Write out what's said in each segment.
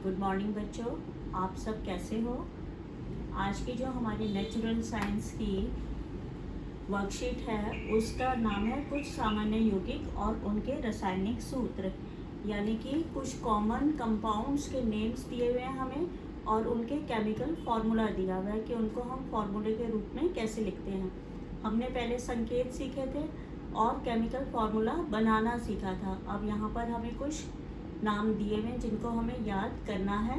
Good morning बच्चों, आप सब कैसे हो। आज की जो हमारी नेचुरल साइंस की वर्कशीट है उसका नाम है कुछ सामान्य यौगिक और उनके रासायनिक सूत्र, यानी कि कुछ कॉमन कंपाउंड्स के नेम्स दिए हुए हैं हमें और उनके केमिकल फार्मूला दिया हुआ है कि उनको हम फार्मूले के रूप में कैसे लिखते हैं। हमने पहले संकेत सीखे थे और केमिकल फार्मूला बनाना सीखा था। अब यहाँ पर हमें कुछ नाम दिए हुए जिनको हमें याद करना है,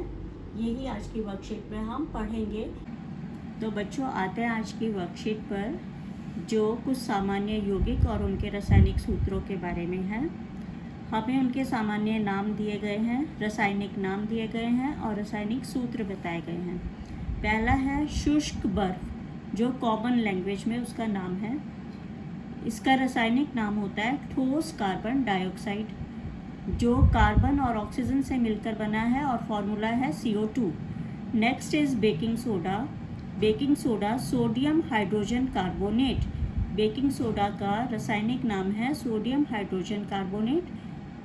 यही आज की वर्कशीट में हम पढ़ेंगे। तो बच्चों आते हैं आज की वर्कशीट पर, जो कुछ सामान्य यौगिक और उनके रासायनिक सूत्रों के बारे में है। हमें उनके सामान्य नाम दिए गए हैं, रासायनिक नाम दिए गए हैं और रासायनिक सूत्र बताए गए हैं। पहला है शुष्क बर्फ, जो कॉमन लैंग्वेज में उसका नाम है। इसका रासायनिक नाम होता है ठोस कार्बन डाइऑक्साइड, जो कार्बन और ऑक्सीजन से मिलकर बना है और फॉर्मूला है CO2। Next is baking soda. Baking soda sodium hydrogen carbonate. Baking soda का रासायनिक नाम है सोडियम हाइड्रोजन कार्बोनेट,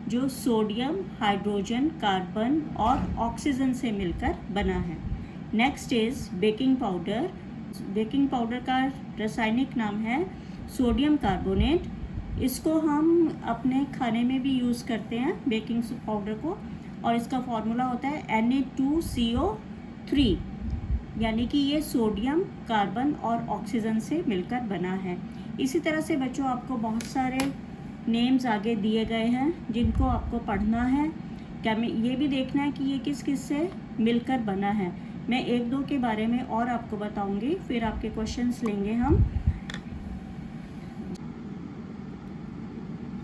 जो सोडियम हाइड्रोजन कार्बन और ऑक्सीजन से मिलकर बना है। Next is baking powder. Baking powder का रासायनिक नाम है सोडियम कार्बोनेट। इसको हम अपने खाने में भी यूज़ करते हैं बेकिंग पाउडर को, और इसका फॉर्मूला होता है Na2CO3, यानी कि ये सोडियम कार्बन और ऑक्सीजन से मिलकर बना है। इसी तरह से बच्चों आपको बहुत सारे नेम्स आगे दिए गए हैं जिनको आपको पढ़ना है। ये भी देखना है कि ये किस किस से मिलकर बना है। मैं एक दो के बारे में और आपको बताऊंगी, फिर आपके क्वेश्चंस लेंगे हम।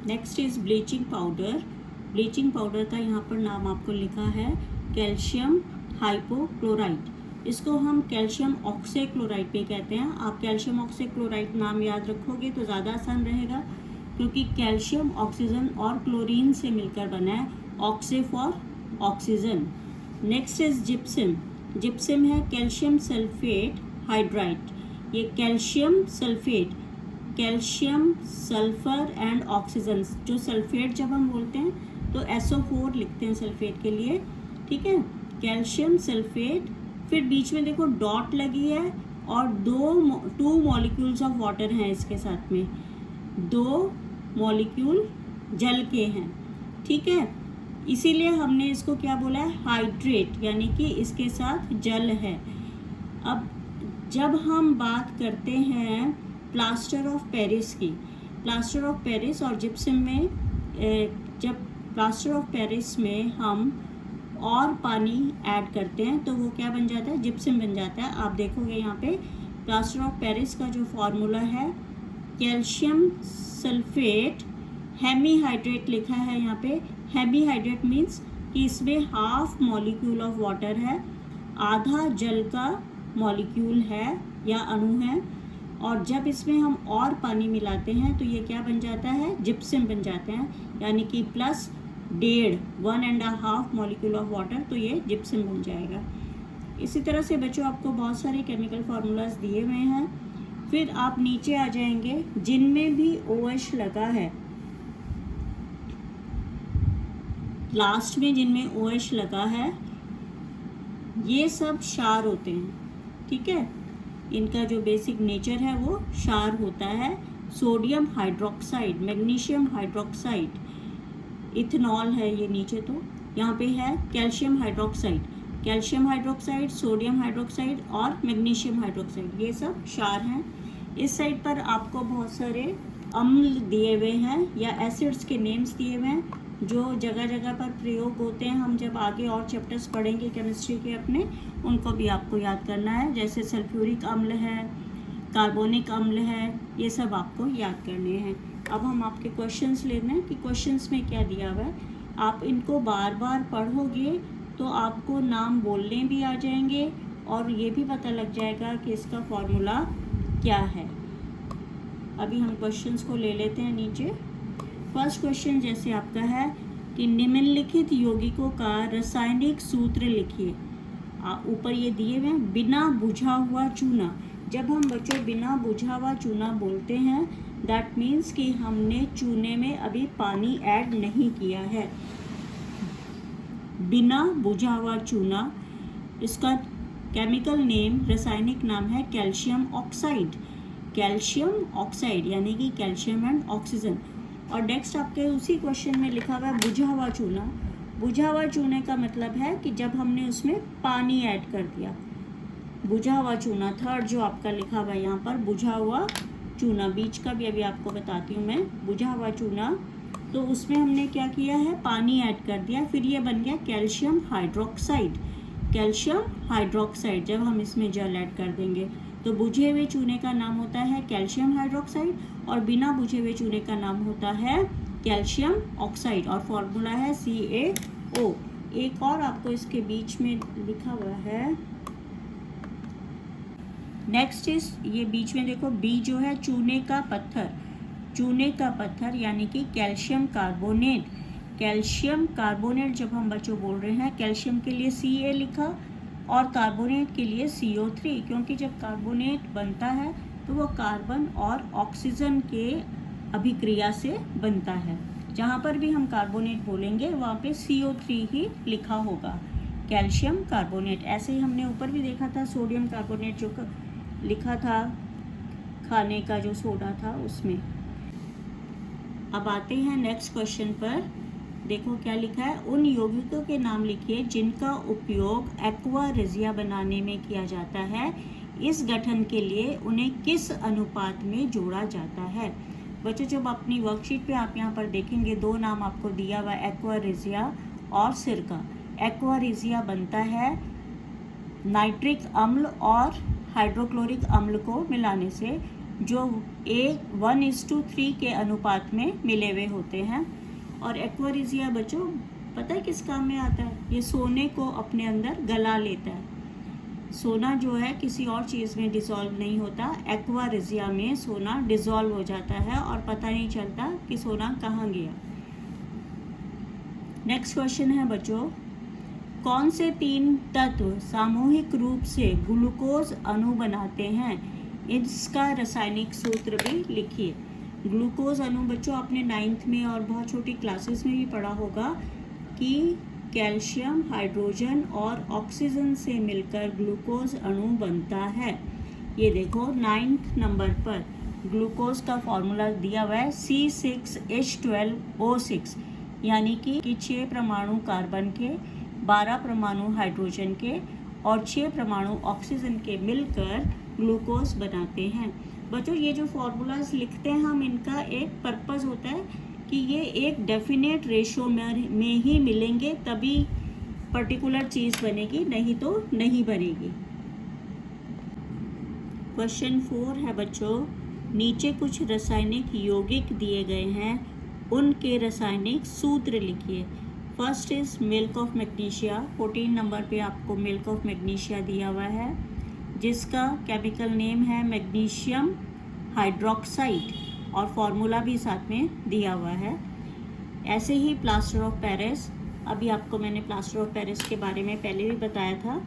Next is bleaching powder. Bleaching powder का यहाँ पर नाम आपको लिखा है कैल्शियम हाइपोक्लोराइड। इसको हम कैल्शियम ऑक्सीक्लोराइड भी कहते हैं। आप कैल्शियम ऑक्सीक्लोराइड नाम याद रखोगे तो ज़्यादा आसान रहेगा, क्योंकि कैल्शियम ऑक्सीजन और क्लोरीन से मिलकर बना है, oxy for oxygen. Next is gypsum. Gypsum है कैल्शियम सल्फेट हाइड्राइड। ये calcium sulphate, calcium sulphur and oxygen, जो सल्फेट जब हम बोलते हैं तो SO4 लिखते हैं सल्फेट के लिए, ठीक है। कैल्शियम सल्फेट, फिर बीच में देखो डॉट लगी है और टू मॉलिक्यूल्स ऑफ वाटर हैं इसके साथ में, 2 मॉलिक्यूल जल के हैं, ठीक है। इसीलिए हमने इसको क्या बोला है, हाइड्रेट, यानी कि इसके साथ जल है। अब जब हम बात करते हैं प्लास्टर ऑफ पेरिस की, प्लास्टर ऑफ पेरिस और जिप्सम में, जब प्लास्टर ऑफ पेरिस में हम और पानी ऐड करते हैं तो वो क्या बन जाता है, जिप्सम बन जाता है। आप देखोगे यहाँ पे प्लास्टर ऑफ पेरिस का जो फॉर्मूला है कैल्शियम सल्फेट हेमीहाइड्रेट लिखा है यहाँ पे। हेमीहाइड्रेट मीन्स कि इसमें हाफ मॉलिक्यूल ऑफ वाटर है, आधा जल का मॉलिक्यूल है या अणु है, और जब इसमें हम और पानी मिलाते हैं तो ये क्या बन जाता है, जिप्सम बन जाते हैं, यानी कि प्लस 1.5 मॉलिक्यूल ऑफ वाटर, तो ये जिप्सम बन जाएगा। इसी तरह से बच्चों आपको बहुत सारे केमिकल फार्मूलाज दिए हुए हैं। फिर आप नीचे आ जाएंगे, जिनमें भी OH लगा है, लास्ट में जिनमें OH लगा है ये सब क्षार होते हैं, ठीक है। इनका जो बेसिक नेचर है वो क्षार होता है। Sodium hydroxide, magnesium hydroxide, ethanol है ये नीचे, तो यहाँ पे है calcium hydroxide, calcium hydroxide, sodium hydroxide और मैग्नीशियम हाइड्रोक्साइड, ये सब क्षार हैं। इस साइड पर आपको बहुत सारे अम्ल दिए हुए हैं या एसिड्स के नेम्स दिए हुए हैं, जो जगह जगह पर प्रयोग होते हैं। हम जब आगे और चैप्टर्स पढ़ेंगे केमिस्ट्री के अपने, उनको भी आपको याद करना है। जैसे सल्फ्यूरिक अम्ल है, कार्बोनिक अम्ल है, ये सब आपको याद करने हैं। अब हम आपके क्वेश्चंस लेना है कि क्वेश्चंस में क्या दिया हुआ है। आप इनको बार बार पढ़ोगे तो आपको नाम बोलने भी आ जाएंगे और ये भी पता लग जाएगा कि इसका फॉर्मूला क्या है। अभी हम क्वेश्चंस को ले लेते हैं नीचे। फर्स्ट क्वेश्चन जैसे आपका है कि निम्नलिखित यौगिकों का रासायनिक सूत्र लिखिए। ऊपर ये दिए हुए हैं, बिना बुझा हुआ चूना। जब हम बच्चों बिना बुझा हुआ चूना बोलते हैं, दैट मीन्स कि हमने चूने में अभी पानी ऐड नहीं किया है। बिना बुझा हुआ चूना, इसका केमिकल नेम, रासायनिक नाम है कैल्शियम ऑक्साइड। कैल्शियम ऑक्साइड यानी कि कैल्शियम एंड ऑक्सीजन। और नेक्स्ट आपके उसी क्वेश्चन में लिखा हुआ है बुझा हुआ चूना। बुझा हुआ चूने का मतलब है कि जब हमने उसमें पानी ऐड कर दिया, बुझा हुआ चूना। थर्ड जो आपका लिखा हुआ है यहाँ पर बुझा हुआ चूना, बीच का भी अभी आपको बताती हूँ मैं। बुझा हुआ चूना, तो उसमें हमने क्या किया है, पानी ऐड कर दिया, फिर ये बन गया कैल्शियम हाइड्रोक्साइड। कैल्शियम हाइड्रोक्साइड जब हम इसमें जल ऐड कर देंगे तो बुझे हुए चूने का नाम होता है कैल्शियम हाइड्रोक्साइड, और बिना बुझे हुए चूने का नाम होता है कैल्शियम ऑक्साइड, और फॉर्मूला है CaO। एक और आपको इसके बीच में लिखा हुआ है, नेक्स्ट इज, ये बीच में देखो बी जो है चूने का पत्थर। चूने का पत्थर यानी कि कैल्शियम कार्बोनेट। कैल्शियम कार्बोनेट जब हम बच्चों बोल रहे हैं, कैल्शियम के लिए Ca लिखा और कार्बोनेट के लिए CO3, क्योंकि जब कार्बोनेट बनता है तो वो कार्बन और ऑक्सीजन के अभिक्रिया से बनता है। जहाँ पर भी हम कार्बोनेट बोलेंगे वहाँ पे CO3 ही लिखा होगा, कैल्शियम कार्बोनेट। ऐसे ही हमने ऊपर भी देखा था सोडियम कार्बोनेट जो लिखा था खाने का जो सोडा था उसमें। अब आते हैं नेक्स्ट क्वेश्चन पर। देखो क्या लिखा है, उन यौगिकों के नाम लिखिए जिनका उपयोग एक्वा रेजिया बनाने में किया जाता है। इस गठन के लिए उन्हें किस अनुपात में जोड़ा जाता है। बच्चों जब अपनी वर्कशीट पे आप यहाँ पर देखेंगे, दो नाम आपको दिया हुआ है, एक्वा रेजिया और सिरका। एक्वा रेजिया बनता है नाइट्रिक अम्ल और हाइड्रोक्लोरिक अम्ल को मिलाने से, जो 1:3 के अनुपात में मिले हुए होते हैं। और एक्वा रेजिया बच्चों पता है किस काम में आता है, ये सोने को अपने अंदर गला लेता है। सोना जो है किसी और चीज़ में डिसॉल्व नहीं होता, एक्वा रेजिया में सोना डिसॉल्व हो जाता है और पता नहीं चलता कि सोना कहाँ गया। नेक्स्ट क्वेश्चन है बच्चों, कौन से 3 तत्व सामूहिक रूप से ग्लूकोज अणु बनाते हैं। इसका रासायनिक सूत्र भी लिखिए। ग्लूकोज अणु बच्चों आपने 9th में और बहुत छोटी क्लासेस में भी पढ़ा होगा कि कैल्शियम, हाइड्रोजन और ऑक्सीजन से मिलकर ग्लूकोज अणु बनता है। ये देखो 9th नंबर पर ग्लूकोज का फॉर्मूला दिया हुआ है C6H12O6, यानी कि 6 परमाणु कार्बन के, 12 परमाणु हाइड्रोजन के और 6 परमाणु ऑक्सीजन के मिलकर ग्लूकोज बनाते हैं। बच्चों ये जो फॉर्मूलाज लिखते हैं हम, इनका एक पर्पस होता है कि ये एक डेफिनेट रेशो में ही मिलेंगे तभी पर्टिकुलर चीज़ बनेगी, नहीं तो नहीं बनेगी। क्वेश्चन 4 है बच्चों, नीचे कुछ रासायनिक यौगिक दिए गए हैं, उनके रासायनिक सूत्र लिखिए। First is milk of magnesia. 14 number पे आपको मिल्क ऑफ मैग्नीशिया दिया हुआ है, जिसका केमिकल नेम है मैग्नीशियम हाइड्रोक्साइड और फॉर्मूला भी साथ में दिया हुआ है। ऐसे ही प्लास्टर ऑफ पेरिस, अभी आपको मैंने प्लास्टर ऑफ पेरिस के बारे में पहले भी बताया था,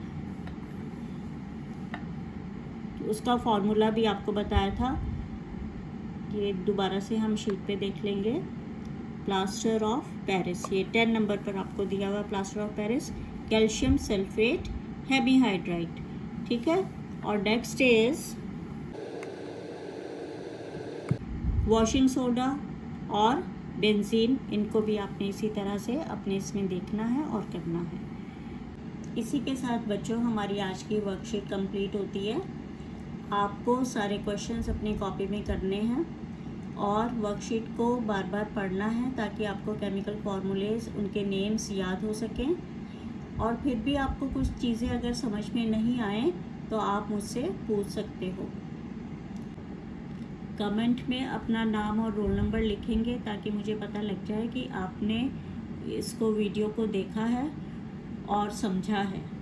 तो उसका फॉर्मूला भी आपको बताया था। ये दोबारा से हम शीट पे देख लेंगे। प्लास्टर ऑफ पेरिस, ये 10 नंबर पर आपको दिया हुआ plaster of Paris, calcium sulphate hemihydrate, ठीक है। और नेक्स्ट इज वॉशिंग सोडा और बेंजीन, इनको भी आपने इसी तरह से अपने इसमें देखना है और करना है। इसी के साथ बच्चों हमारी आज की वर्कशीट कंप्लीट होती है। आपको सारे क्वेश्चंस अपनी कॉपी में करने हैं और वर्कशीट को बार बार पढ़ना है ताकि आपको केमिकल फार्मूलेज, उनके नेम्स याद हो सकें। और फिर भी आपको कुछ चीज़ें अगर समझ में नहीं आए तो आप मुझसे पूछ सकते हो। कमेंट में अपना नाम और रोल नंबर लिखेंगे ताकि मुझे पता लग जाए कि आपने इसको वीडियो को देखा है और समझा है।